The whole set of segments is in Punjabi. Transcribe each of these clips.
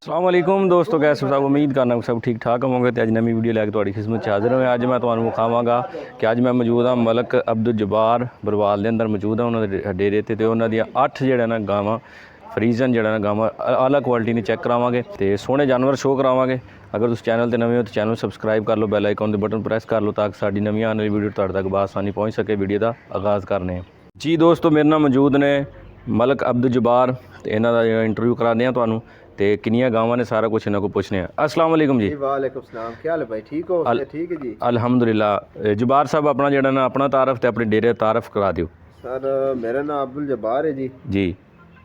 अस्सलाम वालेकुम दोस्तों, कैसे सब उम्मीद करना सब ठीक ठाक होंगे। तो अज नवी वीडियो लैके थोड़ी खिदमत च हाजिर होया। अज मैं तुम्हें विखावागा कि अज मैं मौजूद हाँ मलक अब्दुल जब्बार बरवाल के अंदर मौजूद हाँ उन्होंने डेरे ते उन्होंने 8 जो ना गावां फ्रीजन जो ना गावां आला क्वालिटी ने चैक करावांगे तो सोहने जानवर शो करावांगे। अगर तुम चैनल पर नवे हो तो चैनल सबसक्राइब कर लो, बैल आइकन के बटन प्रेस कर लो ताकि साड़ी नवी आने वाली वीडियो तुहाडे तक बआसानी पहुँच सके। वीडियो का आगाज़ करने जी दोस्तों, मेरे नाल मौजूद ने मलक अब्दुल जब्बार तो इन्हों का इंटरव्यू कराने हैं तुहानू ते किनिया गावां ने सारा कुछ इन्हों को पूछने हैं। अस्सलाम वालेकुम जी। वालेकुम सलाम, क्या हाल है भाई, ठीक हो? ठीक है जी, अल्हम्दुलिल्लाह। जब्बार साहब अपना जो ना अपना तारफ तो अपने डेरे तारफ करा दियो। सर मेरा नाम अब्दुल जब्बार है जी। जी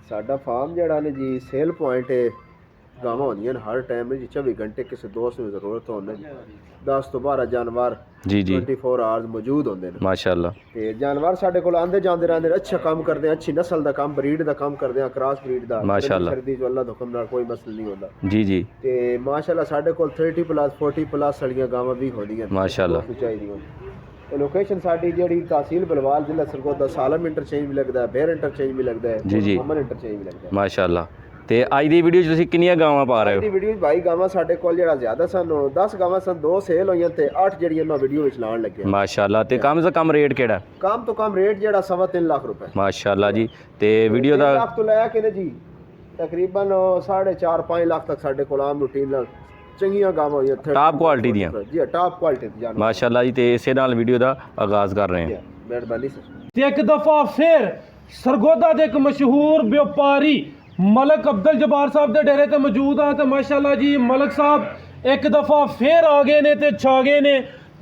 साडा फार्म जड़ा ने जी सेल पॉइंट है। गावां होंदियां हर टाइम जी 24 घंटे किसी दोस्त की जरूरत हो 10 तो 12 जानवर जी जी 24 आवर्स मौजूद होंगे माशाअल्लाह। ते जानवर साडे कोल आंदे जांदे रहंदे, अच्छा काम करते हैं, अच्छी नस्ल दा काम, ब्रीड दा काम करते हैं, क्रॉस ब्रीड दा माशाअल्लाह। सर्दी जो अल्लाह दा हुक्म नाल कोई मसला नहीं होता जी जी ते माशाअल्लाह साडे कोल 30 प्लस 40 प्लस वालियां गावां भी होंदियां माशाअल्लाह। चाहिए। लोकेशन साडी जेहड़ी तहसील बलवाल जिला सरगोदा सालम इंटरचेंज भी लगता है, बेर इंटरचेंज भी लगता है, जी जी अमन इंटरचेंज भी लगता है माशाअल्लाह। ते अज दी वीडियो तुसीं कितनियां गावां पा रहे हो? वीडियो भाई गावां साडे कोल जेहड़ा ज्यादा सन 10 गावां सन, 2 सेल होईयां ते 8 जेहड़ियां मैं वीडियो विच लाण लग्या माशाअल्लाह। ते कम से कम रेट केड़ा? कम तो कम रेट जेहड़ा 3.5 लाख रुपए माशाअल्लाह जी। ते वीडियो दा 3 लाख तो लाया कि जी तकरीबन 4.5-5 लाख तक साडे कोल आम रूटीन नाल चंगियां गावां होईयां टॉप क्वालिटी दियां जी, टॉप क्वालिटी दी जानवर माशाअल्लाह जी। ते इसे नाल वीडियो दा आगाज़ कर रहे हैं। मेहरबानी सर। ते एक दफ़ा फिर सरगोदा के एक मशहूर व्यापारी मलक अब्दुल जब्बार साहब के डेरे ते मौजूद हाँ। तो माशाअल्लाह जी मलक साहब एक दफ़ा फिर आ गए ने ते छा गए ने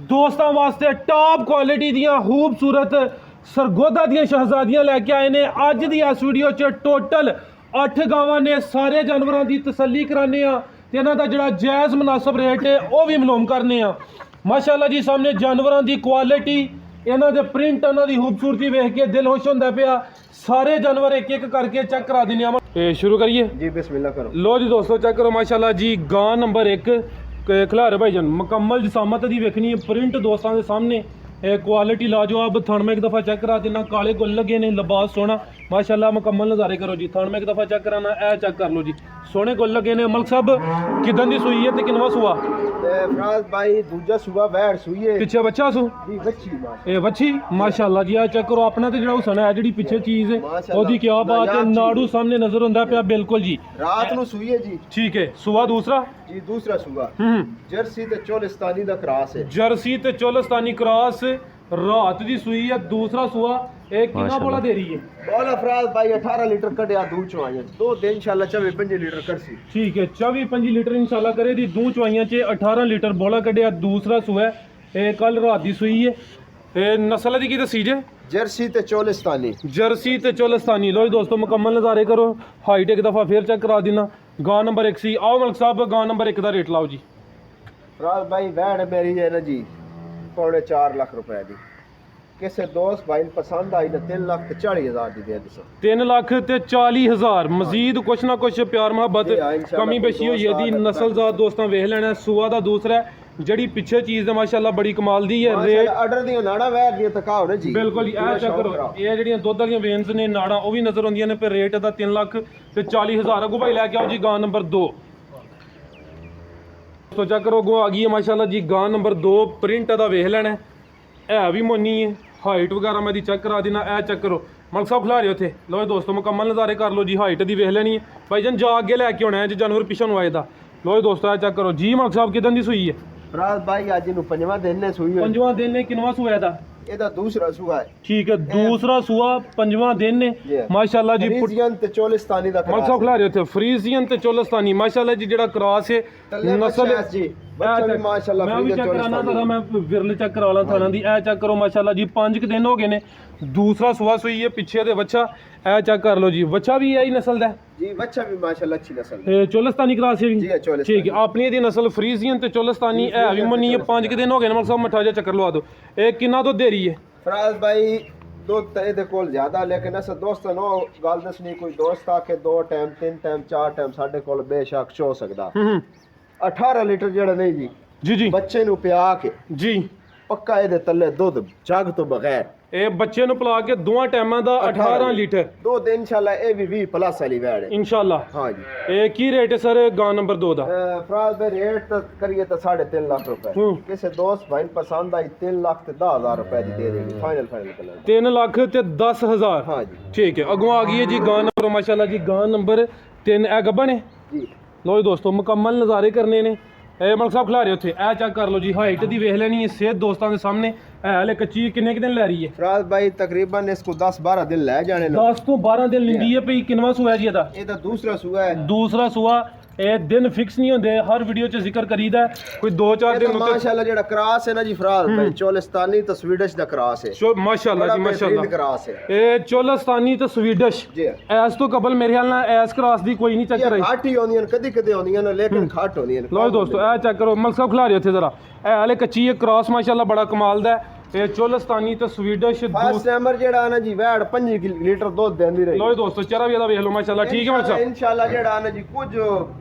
दोस्तों वास्ते टॉप क्वालिटी दियां खूबसूरत सरगोदा दियां शहजादियां लैके आए ने। अज दी इस वीडियो च टोटल 8 गावां ने, सारे जानवरों की तसल्ली कराने आ ते इन्हां दा जिहड़ा जायज़ मुनासब रेट है वह भी मालूम करने आ। माशाअल्लाह जी सामने जानवरों की क्वालिटी, इन्हां दे प्रिंट, इन्हां दी खूबसूरती वेख के दिल खुश होंदा पिया। सारे जानवर एक एक करके चेक करा देने आ। शुरू करिए जी, बिस्मिल्लाह करो। लो जी दोस्तों चेक करो माशाल्लाह जी। गां नंबर 1 खिलारे भाईजान मुकम्मल जिसामत दी वेखनी है, प्रिंट दोस्तों के सामने, क्वालिटी लाजवाब। थन में एक दफ़ा चेक करा देना, काले गुल लगे ने, लिबास सोना माशाल्लाह, मुकम्मल नज़ारे करो जी। थन में एक दफ़ा चेक कराना, ए चेक कर लो जी, सोने गुल लगे ने। मलक साहब किदन दी सुई है ते किनवा सुआ? फराज भाई दूजा सुबह वैड़ सुई है, पिछे बच्चा सु जी बच्ची माशाल्लाह। ए बच्ची माशाल्लाह जी। आ चेक करो अपना ते जेड़ा हुसन है जेड़ी पीछे चीज़ है ओदी क्या बात है, नाड़ू सामने नजर हुंदा पिया बिल्कुल जी। रात नु सुई है जी, ठीक है। सुआ दूसरा जी दूसरा सुबह जर्सी ते चोलिस्तानी दा क्रॉस है, जर्सी ते चोलिस्तानी क्रॉस रात दी सुई है। दूसरा सुआ एक कितना बोला दे रही है? बोला फराज भाई 18 लीटर कढ़िया दूध चवाइयां, 2 दिन इंशाल्लाह 24-25 लीटर कढ़सी। ठीक है, 24-25 लीटर इंशाल्लाह करे दी। दूध चवाइयां च 18 लीटर बोला कढ़िया। दूसरा सुआ है कल रात दी सुई है। नस्ल दी की दसी जे? जर्सी ते चोलिस्तानी। जर्सी ते चोलिस्तानी। लो जी दोस्तों मुकम्मल नज़ारे करो। हाइट एक दफ़ा फिर चेक करा देना। गां नंबर 1 सी। आओ मलक साहब गां नंबर 1 का रेट लाओ जी। फराज भाई वैड़ मेरी है ना जी 4.5 लाख रुपए दी। किसी दोस्त भाई पसंद आई ना 3,40,000 दी दे दो। 3,40,000 मजीद कुछ ना कुछ प्यार मोहब्बत कमी बेशी हुई है दी। नस्लजात दोस्तों वेख लेना। सुआ दा दूसरा जड़ी पीछे चीज़ है माशाल्लाह बड़ी कमाल दी है। रेट आर्डर दी नाड़ा वैर दी तकाओ ना जी बिल्कुल जी। ए चेक करो, ये जड़ियां दुध वाली वेन्स ने नाड़ा वो भी नजर आउंदियां ने। पे रेट दा 3,40,000। अगू भाई लैके आओ जी गां नंबर 2। तो चेक करो अगू आ गई है माशाल्लाह जी गां नंबर 2। प्रिंट दा वेख लेना है भी मोनी है। हाइट वगैरह मैं दी चेक करा देना। ए चेक करो मलक साहब खिला रहे थे। लो दोस्तों मुकम्मल नज़ारे कर लो जी। हाइट दी वेख लेनी है भाईजान, जा अगे लैके आना है जी जानवर पिछे नु आए दा। लो दोस्तों ए चेक करो जी। मलक साहब किदन दी सुई है? फराज भाई अज नु 5वां दिन ने सुई है। 5वां दिन ने। किनवा सुआ दा? एदा दूसरा सुआ है। ठीक है, दूसरा सुआ 5वां दिन ने माशाल्लाह जी। फ्रीजियन ते चोलिस्तानी दा मलक साहब खिला रहे थे फ्रीजियन ते चोलिस्तानी माशाल्लाह जी। जेड़ा क्रॉस है नस्ल जी बच्चा भी माशाल्लाह मैं भी चेक कराना था, मैं विरल चेक करा ला थाना दी। ए चेक करो माशाल्लाह जी 5 दिन हो गए ने। दूसरा सुआ सुई है पीछे दे बच्चा। ए चेक कर लो जी, बच्चा भी यही नस्ल दा जी, बच्चा भी माशाल्लाह अच्छी नस्ल है। चोलिस्तानी क्रॉस है भी जी चोलिस्तानी। ठीक है, अपनी दी नस्ल फ्रीजियन ते चोलिस्तानी है भी मनी है। 5 दिन हो गए ने। मलक साहब मठा जा चक्कर लवा दो। एक कितना तो दे रही है फराज भाई? दुध तो ਇਹਦੇ ਕੋਲ ਜ਼ਿਆਦਾ, लेकिन अस दोस्तों नो गल दसनी, कोई दोस्त आके 2 टाइम 3 टाइम 4 टाइम साडे कोल बेशक चो सकदा। 18 लीटर जेड़ा नहीं जी जी जी बच्चे नु पिया के जी ਪੱਕਾ ਇਹਦੇ ਥੱਲੇ ਦੁੱਧ ਜੱਗ ਤੋਂ ਬਗੈਰ ਇਹ ਬੱਚੇ ਨੂੰ ਪਿਲਾ ਕੇ ਦੋਵਾਂ ਟਾਈਮਾਂ ਦਾ 18 ਲੀਟਰ ਦੁੱਧ ਇਨਸ਼ਾਅੱਲਾ ਇਹ ਵੀ 20 ਪਲੱਸ ਵਾਲੀ ਵੈੜ ਹੈ ਇਨਸ਼ਾਅੱਲਾ। ਹਾਂ ਜੀ। ਇਹ ਕੀ ਰੇਟ ਹੈ ਸਰ ਗਾਂ ਨੰਬਰ 2 ਦਾ? ਫਰਾਜ਼ ਦੇ ਰੇਟ ਤਾਂ ਕਰੀਏ ਤਾਂ 3.5 ਲੱਖ ਰੁਪਏ। ਕਿਸੇ ਦੋਸਤ ਭਾਈ ਨੂੰ ਪਸੰਦ ਆਈ 3 ਲੱਖ ਤੇ 10,000 ਰੁਪਏ ਦੀ ਦੇ ਦੇਗੀ ਫਾਈਨਲ ਕਲਰ 3 ਲੱਖ ਤੇ 10,000। ਹਾਂ ਜੀ ਠੀਕ ਹੈ। ਅੱਗੋਂ ਆ ਗਈ ਹੈ ਜੀ ਗਾਂ ਨੰਬਰ ਮਾਸ਼ਾਅੱਲਾ ਜੀ ਗਾਂ ਨੰਬਰ 3 ਇਹ ਗੱਭਣ ਹੈ ਜੀ। ਲੋ ਜੀ ਦੋਸਤੋ ਮੁਕੰਮਲ ਨਜ਼ਾਰੇ ਕਰਨੇ ਨੇ। ਇਹ ਮਲਕ ਸਾਹਿਬ ਖਿਲਾ ਰਹੇ ਉੱਥੇ ਇਹ ਚੈੱਕ ਕਰ ਲਓ ਜੀ ਹਾਈਟ ਦੀ ਵੇਖ ਲੈਣੀ ਹੈ ਸਿਹਤ ਦੋਸਤਾਂ ਦੇ ਸਾਹਮਣੇ। ਇਹ ਹਲੇ ਕੱਚੀ ਕਿੰਨੇ ਕੁ ਦਿਨ ਲੈ ਰਹੀ ਹੈ? ਫਰਾਜ਼ ਭਾਈ ਤਕਰੀਬਨ इसको 10-12 दिन ਲੈ ਜਾਣੇ ਨੇ। 10 ਤੋਂ 12 ਦਿਨ ਲਿੰਦੀ ਹੈ ਭਈ। ਕਿੰਨਵਾਂ ਸੂਆ ਜੀ ਇਹਦਾ? ਇਹਦਾ ਦੂਸਰਾ ਸੂਆ ਹੈ। ਦੂਸਰਾ ਸੂਆ। ਇਹ ਦਿਨ ਫਿਕਸ ਨਹੀਂ ਹੁੰਦੇ ਹਰ ਵੀਡੀਓ 'ਚ ਜ਼ਿਕਰ ਕਰੀਦਾ ਕੋਈ 2-4 ਦਿਨ ਉੱਤੇ। ਮਾਸ਼ਾਅੱਲਾ ਜਿਹੜਾ ਕ੍ਰਾਸ ਹੈ ਨਾ ਜੀ ਫਰਾਜ਼ ਭਾਈ ਚੋਲਿਸਤਾਨੀ ਤੇ ਸਵੀਡਿਸ਼ ਦਾ ਕ੍ਰਾਸ ਹੈ। ਮਾਸ਼ਾਅੱਲਾ ਜੀ ਮਾਸ਼ਾਅੱਲਾ ਕ੍ਰਾਸ ਹੈ ਇਹ ਚੋਲਿਸਤਾਨੀ ਤੇ ਸਵੀਡਿਸ਼। ਜੀ ਐਸ ਤੋਂ ਕਬਲ ਮੇਰੇ ਖਿਆਲ ਨਾਲ ਐਸ ਕ੍ਰਾਸ ਦੀ ਕੋਈ ਨਹੀਂ ਚੱਕ ਰਹੀ। ਘੱਟ ਹੀ ਆਉਂਦੀਆਂ ਕਦੀ ਕਦੇ ਆਉਂਦੀਆਂ ਨੇ ਲੇਕਿਨ ਘੱਟ ਆਉਂਦੀਆਂ ਨੇ। ਲੋ ਦੋਸਤੋ ਇਹ ਚੈੱਕ ਕਰੋ ਮਲਕ ਸਾਹਿਬ ਖਿਲਾ ਰਹੇ ਉੱਥੇ ਜ਼ਰਾ। ਇਹ ਹਲੇ ਕੱਚੀ ਹੈ ਕ੍ਰਾਸ ਮਾਸ਼ਾਅੱਲਾ ਬੜਾ ਕਮਾਲ ਦਾ ਹੈ। ਇਹ ਚੋਲਿਸਤਾਨੀ ਤੇ ਸਵੀਡਿਸ਼ ਫਸਟ ਨੰਬਰ ਜਿਹੜਾ ਨਾ ਜੀ ਵੈੜ 5 ਲੀਟਰ ਦੁੱਧ ਦਿੰਦੀ ਰਹੀ। ਲੋ ਦੋਸਤੋ ਚਿਹਰਾ ਵੀ ਇਹਦਾ ਵੇਖ ਲਓ ਮਾਸ਼ਾਅੱਲਾ ਠੀਕ ਹੈ ਮਲਕ ਸਾਹਿਬ। ਇਨਸ਼ਾਅੱਲਾ ਜਿਹੜਾ ਨਾ ਜੀ ਕੁਝ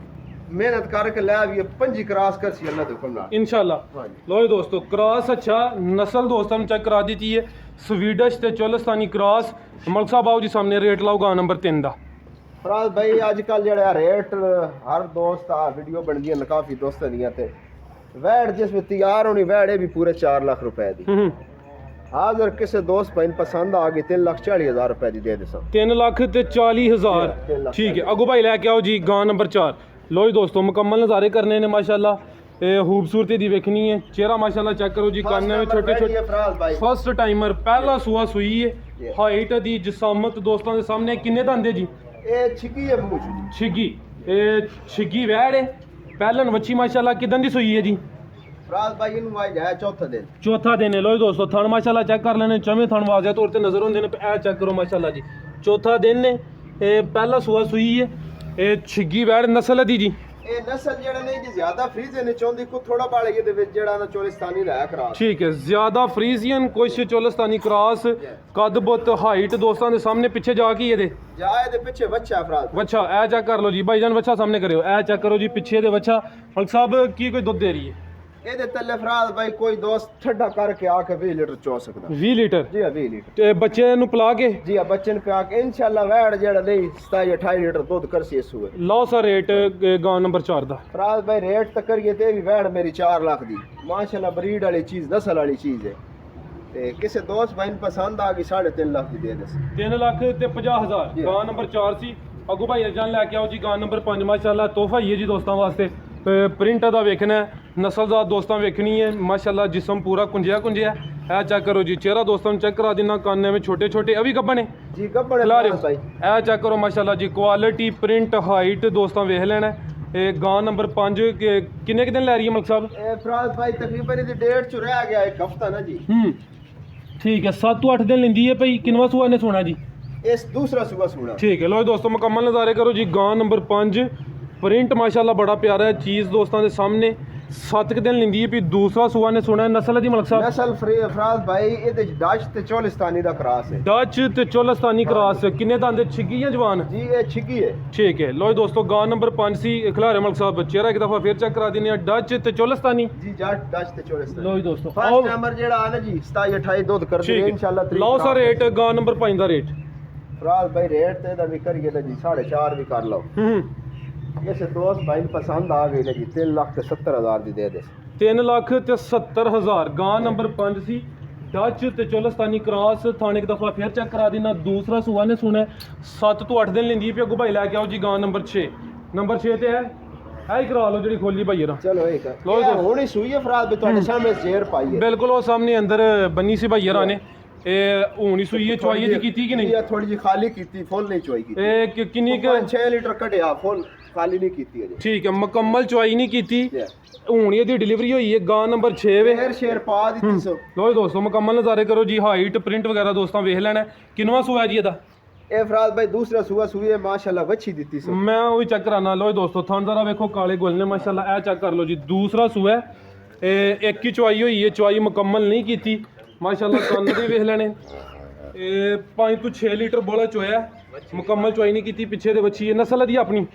ਮਿਹਨਤ ਕਰਕੇ ਲੈ ਵੀ 5 ਕ੍ਰਾਸ ਕਰ ਸੀ ਅੱਲਾਹ ਦੇ ਹੁਕਮ ਨਾਲ ਇਨਸ਼ਾਅੱਲਾ। ਲੋ ਦੋਸਤੋ ਕ੍ਰਾਸ ਅੱਛਾ ਨਸਲ ਦੋਸਤਾਂ ਨੂੰ ਚੈੱਕ ਕਰਾ ਦਿੱਤੀ ਹੈ ਸਵੀਡਿਸ਼ ਤੇ ਚੋਲਿਸਤਾਨੀ ਕ੍ਰਾਸ। ਮਲਕ ਸਾਹਿਬ ਆਓ ਜੀ ਸਾਹਮਣੇ ਰੇਟ ਲਾਓ ਗਾਂ ਨੰਬਰ 3 ਦਾ। ਫਰਾਜ਼ ਭਾਈ ਅੱਜ ਕੱਲ ਜਿਹੜਾ ਰੇਟ ਹਰ ਦੋਸਤ ਆ ਵੀਡੀਓ ਬਣ ਗਈ ਕਾਫੀ ਦੋਸਤਾਂ ਦੀਆਂ ਤੇ ਵੈੜ ਜਿਸ ਵਿੱਚ ਤਿਆਰ ਹੋਣੀ ਵੈੜ ਵੀ ਪੂਰੇ 4 ਲੱਖ ਰੁਪਏ ਦੀ। ਹਾਜ਼ਰ ਕਿਸੇ ਦੋਸਤ ਭਾਈ ਪਸੰਦ ਆ ਗਈ 3,40,000 ਰੁਪਏ ਦੀ ਦੇ ਦੇਸਾਂ। 3 ਲੱਖ ਤੇ 40,000 ਠੀਕ ਹੈ। ਅੱਗੋਂ ਭਾਈ ਲੈ ਕੇ ਆਓ ਜੀ ਗਾਂ ਨੰਬਰ 4। ਲੋ ਜੀ ਦੋਸਤੋ ਮੁਕੰਮਲ ਨਜ਼ਾਰੇ ਕਰਨੇ ਨੇ ਮਾਸ਼ਾਅੱਲਾ। ਇਹ ਖੂਬਸੂਰਤੀ ਦੀ ਵੇਖਣੀ ਹੈ ਚਿਹਰਾ ਮਾਸ਼ਾਅੱਲਾ ਚੈੱਕ ਕਰੋ ਜੀ ਕੰਨ ਵਿੱਚ ਛੋਟੇ ਛੋਟੇ ਫਸਟ ਟਾਈਮਰ ਪਹਿਲਾ ਸੂਆ ਸੂਈ ਹੈ। ਹਾਈਟ ਦੀ ਜਸਾਮਤ ਦੋਸਤਾਂ ਦੇ ਸਾਹਮਣੇ ਕਿੰਨੇ ਦੰਦੇ ਜੀ? ਇਹ ਛਿੱਗੀ ਹੈ ਮੂੰਹ ਚ ਛਿੱਗੀ। ਇਹ ਛਿੱਗੀ ਵੈੜ ਹੈ ਪਹਿਲਨ ਵੱਛੀ ਮਾਸ਼ਾਅੱਲਾ ਕਿਦਾਂ ਦੀ ਸੂਈ ਹੈ ਜੀ? ਫਰਾਜ਼ ਭਾਈ ਇਹਨੂੰ ਆਜ ਹੈ ਚੌਥਾ ਦਿਨ। ਚੌਥਾ ਦਿਨ ਹੈ। ਲੋ ਜੀ ਦੋਸਤੋ ਥਣ ਮਾਸ਼ਾਅੱਲਾ ਚੈੱਕ ਕਰ ਲੈਣੇ ਚਵੇਂ ਥਣ ਵਾਜ਼ਿਆ ਤੌਰ ਤੇ ਨਜ਼ਰ ਹੁੰਦੇ ਨੇ। ਇਹ ਚੈੱਕ ਕਰੋ ਮਾਸ਼ਾਅੱਲਾ ਜੀ ਚੌਥਾ ਦਿਨ ਨੇ। ਇਹ ਪਹਿਲਾ ਸੂਆ ਸੂਈ ਹੈ। ਇਹ ਛਿੱਗੀ ਵੈੜ ਨਸਲ ਦੀ ਜੀ। ਇਹ ਨਸਲ ਜਿਹੜਾ ਨਹੀਂ ਜੀ ਜ਼ਿਆਦਾ ਫਰੀਜ਼ਨ ਨੇ ਚਾਹੁੰਦੀ ਕੋ ਥੋੜਾ ਬਾਲੇ ਇਹਦੇ ਵਿੱਚ ਜਿਹੜਾ ਨਾ ਚੋਲਿਸਤਾਨੀ ਲਾਇਆ ਕਰਾਸ। ਠੀਕ ਹੈ ਜ਼ਿਆਦਾ ਫਰੀਜ਼ੀਅਨ ਕੁਛ ਚੋਲਿਸਤਾਨੀ ਕ੍ਰਾਸ ਕੱਦ ਬੁੱਤ ਹਾਈਟ ਦੋਸਤਾਂ ਦੇ ਸਾਹਮਣੇ ਪਿੱਛੇ ਜਾ ਕੇ ਇਹਦੇ ਜਾ ਇਹਦੇ ਪਿੱਛੇ ਬੱਚਾ ਫਰਾਜ਼ ਵੱਛਾ ਇਹ ਚੈੱਕ ਕਰ ਲਓ ਜੀ ਭਾਈਜਾਨ ਵੱਛਾ ਸਾਹਮਣੇ ਕਰਿਓ। ਇਹ ਚੈੱਕ ਕਰੋ ਜੀ ਪਿੱਛੇ ਦੇ ਵੱਛਾ। ਮਲਕ ਸਾਹਿਬ ਕੀ ਕੋਈ ਦੁੱਧ ਦੇ ਰਹੀ ਹੈ? ਇਹਦੇ ਥੱਲੇ ਫਰਾਜ਼ ਭਾਈ ਕੋਈ ਦੋਸਤ ਠੱਡਾ ਕਰਕੇ ਆ ਕੇ 20 ਲੀਟਰ ਚੋ ਸਕਦਾ। 20 ਲੀਟਰ ਜੀ 20 ਲੀਟਰ ਤੇ ਬੱਚੇ ਨੂੰ ਪਿਲਾ ਕੇ? ਜੀ ਬੱਚੇ ਨੂੰ ਪਿਆ ਕੇ ਇਨਸ਼ਾਅੱਲਾ ਵੈੜ ਜਿਹੜਾ ਨਹੀਂ 27-28 ਲੀਟਰ ਦੁੱਧ ਕਰਸੀ ਇਸ ਸੂਏ। ਲਓ ਸਰ ਰੇਟ ਗਾਂ ਨੰਬਰ 4 ਦਾ। ਫਰਾਜ਼ ਭਾਈ ਰੇਟ ਤਾਂ ਕਰੀਏ ਤੇ ਵੀ ਵੈੜ ਮੇਰੀ 4 ਲੱਖ ਦੀ ਮਾਸ਼ਾਅੱਲਾ ਬਰੀਡ ਵਾਲੀ ਚੀਜ਼ ਨਸਲ ਵਾਲੀ ਚੀਜ਼ ਹੈ ਤੇ ਕਿਸੇ ਦੋਸਤ ਭਾਈ ਨੂੰ ਪਸੰਦ ਆ ਗਈ 3.5 ਲੱਖ ਦੀ ਦੇ ਦੇ। 3 ਲੱਖ ਤੇ 50,000 ਗਾਂ ਨੰਬਰ 4 ਸੀ। ਅੱਗੋਂ ਭਾਈ ਜਾਨ ਲੈ ਕੇ ਆਓ ਜੀ ਗਾਂ ਨੰਬਰ 5 ਮਾਸ਼ਾਅੱਲਾ ਤੋਹਫਾ ਹੀ ਹੈ ਜੀ ਦੋਸਤਾਂ ਵਾਸਤੇ। ਪ੍ਰਿੰਟ ਦਾ ਵੇਖਣਾ ਨਸਲਦਾਰ ਦੋਸਤਾਂ ਵੇਖਣੀ ਹੈ ਮਾਸ਼ਾਅੱਲਾ ਜਿਸਮ ਪੂਰਾ ਕੁੰਜਿਆ ਇਹ ਚੈੱਕ ਕਰੋ ਜੀ ਚਿਹਰਾ ਦੋਸਤਾਂ ਨੂੰ ਚੈੱਕ ਕਰਾ ਦੇਣਾ ਕੰਨ ਵਿੱਚ ਛੋਟੇ ਛੋਟੇ ਇਹ ਵੀ ਗੱਭਣ ਨੇ ਜੀ ਗੱਭਣ ਭਾਈ। ਇਹ ਚੈੱਕ ਕਰੋ ਮਾਸ਼ਾਅੱਲਾ ਜੀ ਕੁਆਲਿਟੀ ਪ੍ਰਿੰਟ ਹਾਈਟ ਦੋਸਤਾਂ ਵੇਖ ਲੈਣਾ। ਇਹ ਗਾਂ ਨੰਬਰ 5 ਕਿੰਨੇ ਕੁ ਦਿਨ ਲੈ ਰਹੀ ਹੈ ਮਲਕ ਸਾਹਿਬ? ਇਹ ਫਰਾਜ਼ ਭਾਈ ਤਕਰੀਬਨ ਇਹਦੀ ਡੇਟ ਚ ਰਹਿ ਗਿਆ 1 ਹਫਤਾ ਨਾ ਜੀ। ਠੀਕ ਹੈ 7 ਤੋਂ 8 ਦਿਨ ਲੈਂਦੀ ਹੈ ਭਾਈ। ਕਿੰਨਵਾਂ ਸੂਆ ਨੇ ਸੋਣਾ ਜੀ? ਇਸ ਦੂਸਰਾ ਸੂਆ ਸੋਣਾ। ਠੀਕ ਹੈ ਲੋ ਦੋਸਤੋ ਮੁਕੰਮਲ ਨਜ਼ਾਰੇ ਕਰੋ ਜੀ ਗਾਂ ਨੰਬਰ 5 ਪ੍ਰਿੰਟ ਮਾਸ਼ਾਅੱਲਾ ਬੜਾ ਪਿਆਰਾ ਹੈ ਚੀਜ਼ ਦੋਸਤਾਂ ਦੇ ਸਾਹਮਣੇ। 7 ਦਿਨ ਲੈਂਦੀ ਹੈ ਵੀ ਦੂਸਰਾ ਸੂਆ ਨੇ ਸੁਣਾ ਨਸਲ ਦੀ ਮਲਕ ਸਾਹਿਬ? ਨਸਲ ਫਰਾਜ਼ ਭਾਈ ਇਹਦੇ ਡਚ ਤੇ ਚੋਲਿਸਤਾਨੀ ਦਾ ਕ੍ਰਾਸ ਹੈ। ਡਚ ਤੇ ਚੋਲਿਸਤਾਨੀ ਕ੍ਰਾਸ ਕਿੰਨੇ ਦੰਦ ਛਿੱਗੀ ਜਾਂ ਜਵਾਨ? ਜੀ ਇਹ ਛਿੱਗੀ ਹੈ। ਠੀਕ ਹੈ ਲੋ ਦੋਸਤੋ ਗਾਂ ਨੰਬਰ 5 ਸੀ ਖਿਲਾਰੇ ਮਲਕ ਸਾਹਿਬ ਚਿਹਰਾ ਇੱਕ ਦਫਾ ਫੇਰ ਚੈੱਕ ਕਰਾ ਦਿੰਦੇ ਆ ਡਚ ਤੇ ਚੋਲਿਸਤਾਨੀ। ਜੀ ਡਚ ਤੇ ਚੋਲਿਸਤਾਨੀ। ਲੋ ਦੋਸਤੋ ਫਸਟ ਨੰਬਰ ਜਿਹੜਾ ਆ ਨਾ ਜੀ 27-28 ਦੁੱਧ ਕਰਦੇ ਇਨਸ਼ਾਅੱਲਾ। ਲਓ ਸਰ ਰੇਟ ਗਾਂ ਨੰਬਰ 5 ਦਾ ਰੇਟ ਫਰਾਜ਼ ਭਾਈ ਰੇਟ ਤੇ ਇਹਦਾ ਵੀ ਕਰੀਏ ਤਾਂ ਜੀ 4.5 ਵੀ ਕਰ ਲਓ। ਕਿਸੇ ਦੋਸਤ ਭਾਈ ਨੂੰ ਪਸੰਦ ਆ ਗਈ ਨਾ ਜੀ 3,70,000 ਦੀ ਦੇ ਦੇ। 3,70,000 ਗਾਂ ਨੰਬਰ 5 ਸੀ ਡਚ ਤੇ ਚੋਲਿਸਤਾਨੀ ਕ੍ਰਾਸ। ਥਾਣੇ ਇੱਕ ਦਫਾ ਫੇਰ ਚੈੱਕ ਕਰਾ ਦੇਣਾ ਦੂਸਰਾ ਸੂਆ ਨੇ ਸੁਣਾ 7 ਤੋਂ 8 ਦਿਨ ਲੈਂਦੀ ਪਈ। ਅੱਗੋਂ ਭਾਈ ਲੈ ਕੇ ਆਓ ਜੀ ਗਾਂ ਨੰਬਰ 6 ਤੇ ਹੈ ਹੀ ਕਰਾ ਲਓ ਜਿਹੜੀ ਖੋਲੀ ਭਾਈ ਰਾ। ਚਲੋ ਇਹ ਹੁਣ ਹੀ ਸੂਈ ਹੈ ਫਰਾਜ਼ ਵੀ ਤੁਹਾਡੇ ਸਾਹਮਣੇ ਜ਼ੇਰ ਪਾਈ ਹੈ। ਬਿਲਕੁਲ ਉਹ ਸਾਹਮਣੇ ਅੰਦਰ ਬੰਨੀ ਸੀ ਭਾਈ ਰਾ ਨੇ। ਇਹ ਹੁਣ ਹੀ ਸੂਈ ਹੈ ਚੁਆਈ ਦੀ ਕੀਤੀ ਕਿ ਨਹੀਂ? ਥੋੜੀ ਜਿਹੀ ਖਾਲੀ ਕੀਤੀ ਫੁੱਲ ਨਹੀਂ ਚੁਆਈ ਕੀਤੀ। ਇਹ ਕਿੰਨੀ 6 ਲੀਟਰ ਕੱਢਿਆ ਫੁੱਲ ਖਾਲੀ ਨਹੀਂ ਕੀਤੀ ਅਜੇ। ਠੀਕ ਹੈ ਮੁਕੰਮਲ ਚੁਆਈ ਨਹੀਂ ਕੀਤੀ। ਹੁਣ ਇਹਦੀ ਡਿਲੀਵਰੀ ਹੋਈ ਹੈ ਗਾਂ ਨੰਬਰ 6 ਵੇ ਸ਼ੇਰ ਪਾ ਦਿੱਤੀ ਸੋ। ਲੋ ਦੋਸਤੋ ਮੁਕੰਮਲ ਨਜ਼ਾਰੇ ਕਰੋ ਜੀ ਹਾਈਟ ਪ੍ਰਿੰਟ ਵਗੈਰਾ ਦੋਸਤਾਂ ਵੇਖ ਲੈਣਾ। ਕਿੰਨਵਾਂ ਸੂਆ ਜੀ ਇਹਦਾ? ਇਹ ਫਰਾਜ਼ ਭਾਈ ਦੂਸਰਾ ਸੂਆ ਸੂਈ ਹੈ ਮਾਸ਼ਾਅੱਲਾ ਵੱਛੀ ਦਿੱਤੀ ਸੋ। ਮੈਂ ਉਹ ਵੀ ਚੈੱਕ ਕਰਾਣਾ। ਲੋ ਦੋਸਤੋ ਥਣ ਜ਼ਰਾ ਵੇਖੋ ਕਾਲੇ ਗੁੱਲ ਨੇ ਮਾਸ਼ਾਅੱਲਾ। ਇਹ ਚੈੱਕ ਕਰ ਲਓ ਜੀ ਦੂਸਰਾ ਸੂਆ ਇਹ ਇੱਕ ਹੀ ਚੁਆਈ ਹੋਈ ਹੈ ਚੁਆਈ ਮੁਕੰਮਲ ਨਹੀਂ ਕੀਤੀ ਮਾਸ਼ਾਅੱਲਾ। ਕੰਨ ਦੇ ਵੇਖ ਲੈਣੇ। ਇਹ 5 ਤੋਂ 6 ਲੀਟਰ ਬੋਲਾ ਚੋਇਆ ਮੁਕੰਮਲ ਚੁਆਈ ਨਹੀਂ ਕੀਤੀ। ਪਿੱਛੇ ਦੇ ਵੱਛੀ ਹੈ ਨਸਲ ਦੀ ਆਪਣੀ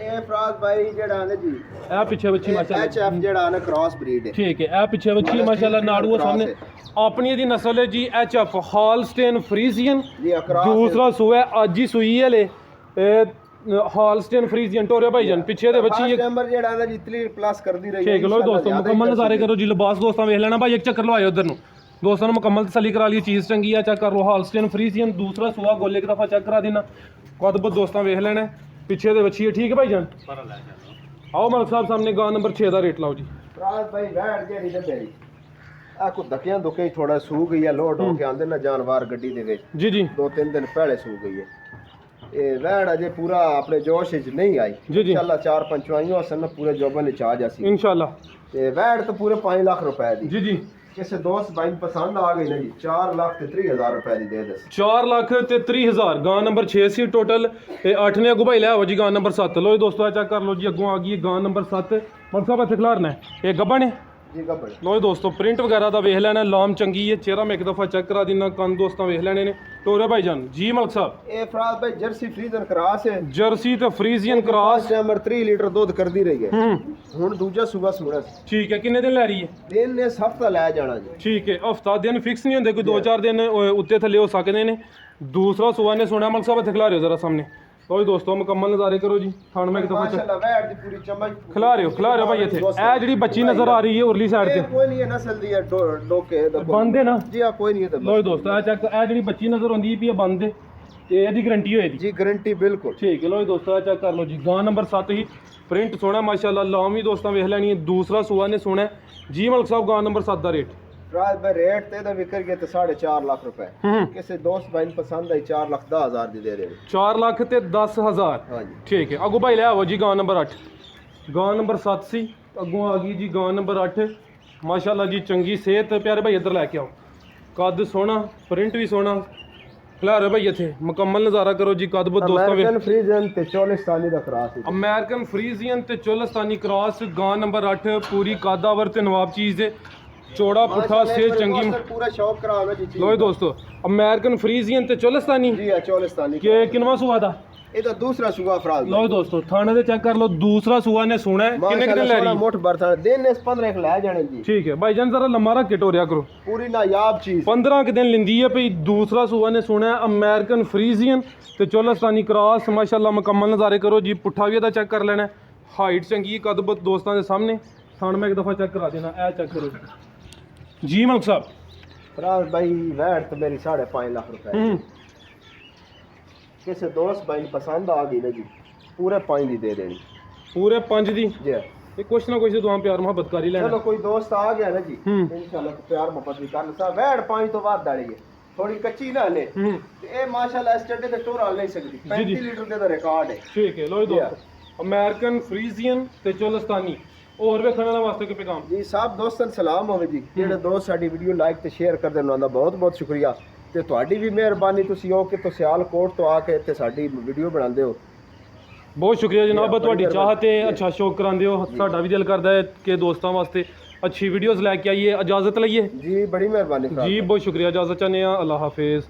ਇਹ ਫਰਾਜ਼ ਭਾਈ ਜਿਹੜਾ ਨੇ ਜੀ ਇਹ ਪਿੱਛੇ ਬੱਚੀ ਮਾਸ਼ਾਅੱਲਾ ਐਚਐਫ ਜਿਹੜਾ ਨਾ ਕ੍ਰਾਸ ਬਰੀਡ ਹੈ। ਠੀਕ ਹੈ, ਇਹ ਪਿੱਛੇ ਬੱਚੀ ਮਾਸ਼ਾਅੱਲਾ ਨਾੜੂ ਆ ਸਾਹਮਣੇ ਆਪਣੀ ਇਹਦੀ ਨਸਲ ਹੈ ਜੀ ਐਚਐਫ ਹਾਲਸਟੇਨ ਫਰੀਜ਼ੀਅਨ। ਜੀ ਅਕਰਾਸ ਦੂਸਰਾ ਸੂਆ ਹੈ, ਅੱਜ ਹੀ ਸੂਈ ਹੈ ਲੈ ਹਾਲਸਟੇਨ ਫਰੀਜ਼ੀਅਨ ਟੋਰੇ ਭਾਈਜਾਨ ਪਿੱਛੇ ਦੇ ਬੱਚੀ ਫਸਟ ਨੰਬਰ ਜਿਹੜਾ ਨਾ ਜੀ 3+ ਕਰਦੀ ਰਹੀ ਠੀਕ ਲੋ ਦੋਸਤੋ ਮੁਕੰਮਲ ਨਜ਼ਾਰੇ ਕਰੋ ਜੀ। ਲਿਬਾਸ ਦੋਸਤਾਂ ਵੇਖ ਲੈਣਾ ਭਾਈ, ਇੱਕ ਚੱਕਰ ਲਵਾਇਓ ਉਧਰ ਨੂੰ ਦੋਸਤਾਂ ਨੂੰ ਮੁਕੰਮਲ ਤਸੱਲੀ ਕਰਾ ਲਈ, ਚੀਜ਼ ਚੰਗੀ ਆ ਚੈੱਕ ਕਰ ਲੋ। ਹਾਲਸਟੇਨ ਫਰੀਜ਼ੀਅਨ ਦੂਸਰਾ ਸੂਆ ਗੋਲੇ ਇੱਕ ਦਫਾ ਚੈੱਕ ਕਰਾ ਦੇਣਾ, ਕਦਬਤ ਦੋਸਤਾਂ ਵੇਖ ਲੈਣਾ ਪਿੱਛੇ ਦੇ ਬੱਚੀ ਹੈ। ਠੀਕ ਹੈ ਭਾਈਜਾਨ, ਆਓ ਮਲਕ ਸਾਹਿਬ ਸਾਹਮਣੇ ਗਾਂ ਨੰਬਰ 6 ਦਾ ਰੇਟ ਲਾਓ ਜੀ। ਫਰਾਜ਼ ਭਾਈ ਵੈੜ ਜਿਹੜੀ ਤੇ ਮੇਰੀ ਆ ਕੋ ਧੱਕਿਆਂ ਦੁਕੇ ਥੋੜਾ ਸੂ ਗਈ ਹੈ, ਲੋਡ ਹੋ ਕੇ ਆਂਦੇ ਨਾ ਜਾਨਵਰ ਗੱਡੀ ਦੇ ਵਿੱਚ ਜੀ ਜੀ 2-3 ਦਿਨ ਪਹਿਲੇ ਸੂ ਗਈ ਹੈ। ਇਹ ਵੈੜ ਅਜੇ ਪੂਰਾ ਆਪਣੇ ਜੋਸ਼ ਵਿੱਚ ਨਹੀਂ ਆਈ। ਜੀ ਜੀ ਇਨਸ਼ਾਅੱਲਾ 4-5 ਚਵਾਈਆਂ ਸਨ ਪੂਰੇ ਜੋਬਨ ਵਿੱਚ ਆ ਜਾਸੀ ਇਨਸ਼ਾਅੱਲਾ। ਤੇ ਵੈੜ ਤਾਂ ਪੂਰੇ 5 ਲੱਖ ਰੁਪਏ ਦੀ। ਜੀ ਜੀ ਕਿਸੇ ਦੋਸਤ ਭਾਈ ਨੂੰ ਪਸੰਦ ਆ ਗਈ ਨਾ ਜੀ 4,30,000 ਰੁਪਏ ਦੀ ਦੇ ਦੇ। 4,30,000 ਗਾਂ ਨੰਬਰ 6 ਸੀ ਟੋਟਲ ਤੇ 8 ਨੇ ਅੱਗੋਂ ਭਾਈ ਲਿਆ ਜੀ ਗਾਂ ਨੰਬਰ 7। ਲੋ ਜੀ ਦੋਸਤੋ ਚੈੱਕ ਕਰ ਲਓ ਜੀ, ਅੱਗੋਂ ਆ ਗਈ ਗਾਂ ਨੰਬਰ 7। ਮਲਕ ਸਾਹਿਬ ਇੱਥੇ ਖਿਲਾਰਨਾ ਹੈ, ਇਹ ਗੱਬਣ ਹੈ ਜੀ ਗੱਬੜ। ਲੋ ਜੀ ਦੋਸਤੋ ਪ੍ਰਿੰਟ ਵਗੈਰਾ ਦਾ ਵੇਖ ਲੈਣਾ, ਲਾਮ ਚੰਗੀ ਹੈ, ਚਿਹਰਾ ਮੈਂ ਇੱਕ ਦਫਾ ਚੈੱਕ ਕਰਾ ਦਿੰਦਾ, ਕੰਨ ਦੋਸਤਾਂ ਵੇਖ ਲੈਣੇ ਨੇ। ਟੋਰੇ ਭਾਈਜਾਨ ਜੀ ਮਲਕ ਸਾਹਿਬ ਇਹ ਫਰਾਜ਼ ਭਾਈ ਜਰਸੀ ਫਰੀਜ਼ਨ ਕਰਾਸ ਹੈ, ਜਰਸੀ ਤੇ Friesian cross. First number 3 litre ਦੁੱਧ ਕਰਦੀ ਰਹੀ ਹੈ। ਹੁਣ ਦੂਜਾ ਸੂਬਾ ਸੂਣਾ ਠੀਕ ਹੈ, ਕਿੰਨੇ ਦਿਨ ਲੈ ਰਹੀ ਹੈ? ਦਿਨ ਨੇ ਹਫਤਾ ਲੈ ਜਾਣਾ ਜੀ। ਠੀਕ ਹੈ, ਹਫਤਾ ਦਿਨ ਫਿਕਸ ਨਹੀਂ ਹੁੰਦੇ, ਕੋਈ 2-4 ਦਿਨ ਉੱਤੇ ਥੱਲੇ ਹੋ ਸਕਦੇ ਨੇ। ਦੂਸਰਾ ਸੂਆ ਨੇ ਸੁਣਿਆ ਮਲਕ ਸਾਹਿਬ ਇੱਥੇ ਖਿਲਾ ਰਿਓ ਜ਼ਰਾ ਸਾਹਮਣੇ। ਲੋ ਜੀ ਦੋਸਤੋ ਮੁਕੰਮਲ ਨਜ਼ਾਰੇ ਕਰੋ ਜੀ। ਥਣ ਮੈਂ ਇੱਕ ਦਫਾ ਮਾਸ਼ਾਅੱਲਾ ਵੈੜ ਦੀ ਪੂਰੀ ਚਮਕ ਖਿਲਾ ਰਿਓ ਭਾਈ ਇੱਥੇ। ਇਹ ਜਿਹੜੀ ਬੱਚੀ ਨਜ਼ਰ ਆ ਰਹੀ ਹੈ ਉਰਲੀ ਸਾਈਡ ਤੇ ਇਹ ਕੋਈ ਨਹੀਂ ਹੈ ਨਸਲ ਦੀ ਹੈ ਡੋਕੇ ਦਾ ਬੰਦ ਹੈ ਨਾ। ਜੀ ਆ ਕੋਈ ਨਹੀਂ ਹੈ ਤਾਂ ਲੋ ਜੀ ਦੋਸਤੋ ਇਹ ਚੈੱਕ, ਇਹ ਜਿਹੜੀ ਬੱਚੀ ਨਜ਼ਰ ਆਉਂਦੀ ਪਈ ਹੈ ਬੰਦ ਹੈ ਤੇ ਇਹਦੀ ਗਾਰੰਟੀ ਹੋਏਗੀ ਜੀ ਗਾਰੰਟੀ ਬਿਲਕੁਲ। ਠੀਕ ਹੈ। ਲੋ ਜੀ ਦੋਸਤੋ ਇਹ ਚੈੱਕ ਕਰ ਲਓ ਜੀ, ਗਾਂ ਨੰਬਰ 7 ਹੀ ਪ੍ਰਿੰਟ ਸੋਹਣਾ ਮਾਸ਼ਾਅੱਲਾ, ਲਾਮ ਵੀ ਦੋਸਤਾਂ ਵੇਖ ਲੈਣੀ ਹੈ। ਦੂਸਰਾ ਸੂਆ ਨੇ ਸੋਹਣਾ ਜੀ ਮਲਕ ਸਾਹਿਬ ਗਾਂ ਨੰਬਰ 7 ਦਾ ਰੇਟ ਫਰਾਜ਼ ਭਾਈ ਰੇਟ ਤੇ ਇਹਦਾ ਵਿਕਰ ਗਿਆ ਤੇ 4.5 ਲੱਖ ਰੁਪਏ। ਕਿਸੇ ਦੋਸਤ ਭਾਈ ਨੂੰ ਪਸੰਦ ਆਈ 4,10,000 ਦੀ ਦੇ ਦੇ। 4 ਲੱਖ ਤੇ 10,000 ਹਾਂਜੀ ਠੀਕ ਹੈ। ਅੱਗੋਂ ਭਾਈ ਲੈ ਆਵੋ ਜੀ ਗਾਂ ਨੰਬਰ 8। ਗਾਂ ਨੰਬਰ 7 ਸੀ, ਅੱਗੋਂ ਆ ਗਈ ਜੀ ਗਾਂ ਨੰਬਰ 8 ਮਾਸ਼ਾਅੱਲਾ ਜੀ, ਚੰਗੀ ਸਿਹਤ ਪਿਆਰੇ ਭਾਈ ਇੱਧਰ ਲੈ ਕੇ ਆਓ, ਕੱਦ ਸੋਹਣਾ, ਪ੍ਰਿੰਟ ਵੀ ਸੋਹਣਾ। ਖਿਲਾਰੇ ਭਾਈ ਇੱਥੇ ਮੁਕੰਮਲ ਨਜ਼ਾਰਾ ਕਰੋ ਜੀ। ਕਦਬਤ ਦੋਸਤਾਂ ਵੇ ਅਮਰੀਕਨ ਫਰੀਜ਼ਨ ਤੇ ਚੋਲਿਸਤਾਨੀ ਦਾ ਕਰਾਸ ਹੈ। ਅਮਰੀਕਨ ਫਰੀਜ਼ੀਅਨ ਤੇ ਚੋਲਿਸਤਾਨੀ ਕ੍ਰਾਸ ਗਾਂ ਨੰਬਰ 8 ਪੂਰੀ ਕਾਦਾਵਰ ਤੇ ਨਵਾਬ ਚੀਜ਼ ਦੇ ਚੌੜਾ ਪੁੱਠਾ ਸੇ ਚੰਗੀ। ਪੂਰਾ ਸ਼ੌਕ ਕਰਾਵੇ ਜੀ ਚੀਜ਼। ਲੋ ਜੀ ਦੋਸਤੋ ਅਮਰੀਕਨ ਫਰੀਜ਼ੀਅਨ ਤੇ ਚੋਲਿਸਤਾਨੀ ਜੀ ਆ ਚੋਲਿਸਤਾਨੀ ਕਿ ਕਿੰਨਵਾ ਸੂਆ ਦਾ? ਇਹਦਾ ਦੂਸਰਾ ਸੂਆ ਫਰਾਜ਼ ਲੋ ਜੀ ਦੋਸਤੋ ਥਾਣੇ ਦੇ ਚੈੱਕ ਕਰ ਲਓ, ਦੂਸਰਾ ਸੂਆ ਨੇ ਸੋਣਾ ਹੈ। ਕਿੰਨੇ ਕਿੰਨੇ ਲੈ ਰਹੀ? ਮੋਟ ਬਰਥਾ ਦਿਨ ਨੇ 15 ਇੱਕ ਲੈ ਜਾਣੇ ਜੀ। ਠੀਕ ਹੈ ਭਾਈ ਜਾਨ ਜ਼ਰਾ ਲੰਮਾ ਰੱਖ ਕੇ ਟੋਰਿਆ ਕਰੋ, ਪੂਰੀ ਨਾਯਾਬ ਚੀਜ਼ 15 ਕਿ ਦਿਨ ਲਿੰਦੀ ਹੈ ਭਈ। ਦੂਸਰਾ ਸੂਆ ਨੇ ਸੋਣਾ ਹੈ ਅਮਰੀਕਨ ਫਰੀਜ਼ੀਅਨ ਤੇ ਚੋਲਿਸਤਾਨੀ ਕ੍ਰਾਸ ਮਾਸ਼ਾਅੱਲਾ। ਮੁਕੰਮਲ ਨਜ਼ਾਰੇ ਕਰੋ ਜੀ, ਪੁੱਠਾ ਵੀ ਇਹਦਾ ਚੈੱਕ ਕਰ ਲੈਣਾ, ਹਾਈਟ ਚੰਗੀ, ਕਦਬਤ ਦੋਸਤਾਂ ਦੇ ਸਾਹਮਣੇ। ਥਣ ਮੈਂ ਇੱਕ ਦਫਾ ਚੈੱਕ ਕਰਾ ਦੇਣਾ, ਇਹ ਚੈੱਕ ਕਰੋ ਜੀ ਮਲਕ ਸਾਹਿਬ। ਫਰਾਜ਼ ਭਾਈ ਵੈਟ ਤੇ ਮੇਰੀ 5.5 ਲੱਖ ਰੁਪਏ। ਕਿਸੇ ਦੋਸਤ ਭਾਈ ਨੂੰ ਪਸੰਦ ਆ ਗਈ ਨਾ ਜੀ ਪੂਰੇ 5 ਦੀ ਦੇ ਦੇਣੀ। ਪੂਰੇ 5 ਦੀ ਜੀ ਇਹ ਕੁਛ ਨਾ ਕੁਛ ਤੇ ਦੁਆ ਪਿਆਰ ਮੁਹੱਬਤ ਕਰ ਹੀ ਲੈਣਾ। ਚਲੋ ਕੋਈ ਦੋਸਤ ਆ ਗਿਆ ਨਾ ਜੀ ਇਨਸ਼ਾਅੱਲਾ ਪਿਆਰ ਮੁਹੱਬਤ ਵੀ ਕਰ ਲਸਾ। ਵੈੜ 5 ਤੋਂ ਬਾਅਦ ਡਾਲੀ ਹੈ, ਥੋੜੀ ਕੱਚੀ ਨਾ ਹਲੇ ਤੇ ਇਹ ਮਾਸ਼ਾਅੱਲਾ ਇਸ ਚੱਡੇ ਤੇ ਟੋਰ ਹਾਲ ਨਹੀਂ ਸਕਦੀ। 35 ਲੀਟਰ ਦਾ ਰਿਕਾਰਡ ਹੈ। ਠੀਕ ਹੈ। ਲੋ ਜੀ ਦੋਸਤੋ ਅਮਰੀਕਨ ਫਰੀਜ਼ੀਅਨ ਤੇ ਚੋਲਿਸਤਾਨੀ ਹੋਰ ਵੇਖਣ ਵਾਸਤੇ ਕਿ ਪੈਗਾਮ ਜੀ ਸਭ ਦੋਸਤਾਂ ਨੂੰ ਸਲਾਮ ਹੋਵੇ ਜੀ। ਜਿਹੜੇ ਦੋਸਤ ਸਾਡੀ ਵੀਡੀਓ ਲਾਈਕ ਤੇ ਸ਼ੇਅਰ ਕਰਦੇ ਉਹਨਾਂ ਦਾ ਬਹੁਤ ਬਹੁਤ ਸ਼ੁਕਰੀਆ ਤੇ ਤੁਹਾਡੀ ਵੀ ਮਿਹਰਬਾਨੀ। ਤੁਸੀਂ ਉਹ ਕਿ ਸਿਆਲਕੋਟ ਤੋਂ ਆ ਕੇ ਇੱਥੇ ਸਾਡੀ ਵੀਡੀਓ ਬਣਾਉਂਦੇ ਹੋ, ਬਹੁਤ ਸ਼ੁਕਰੀਆ ਜਨਾਬ। ਤੁਹਾਡੀ ਚਾਹਤ ਤੇ ਅੱਛਾ ਸ਼ੌਕ ਕਰਾਉਂਦੇ ਹੋ, ਸਾਡਾ ਵੀ ਦਿਲ ਕਰਦਾ ਹੈ ਕਿ ਦੋਸਤਾਂ ਵਾਸਤੇ ਅੱਛੀ ਵੀਡੀਓਜ਼ ਲੈ ਕੇ ਆਈਏ। ਇਜਾਜ਼ਤ ਲਈਏ ਜੀ, ਬੜੀ ਮਿਹਰਬਾਨੀ ਜੀ, ਬਹੁਤ ਸ਼ੁਕਰੀਆ। ਇਜਾਜ਼ਤ ਚਾਹੁੰਦੇ ਹਾਂ। ਅੱਲਾਹ ਹਾਫਿਜ਼।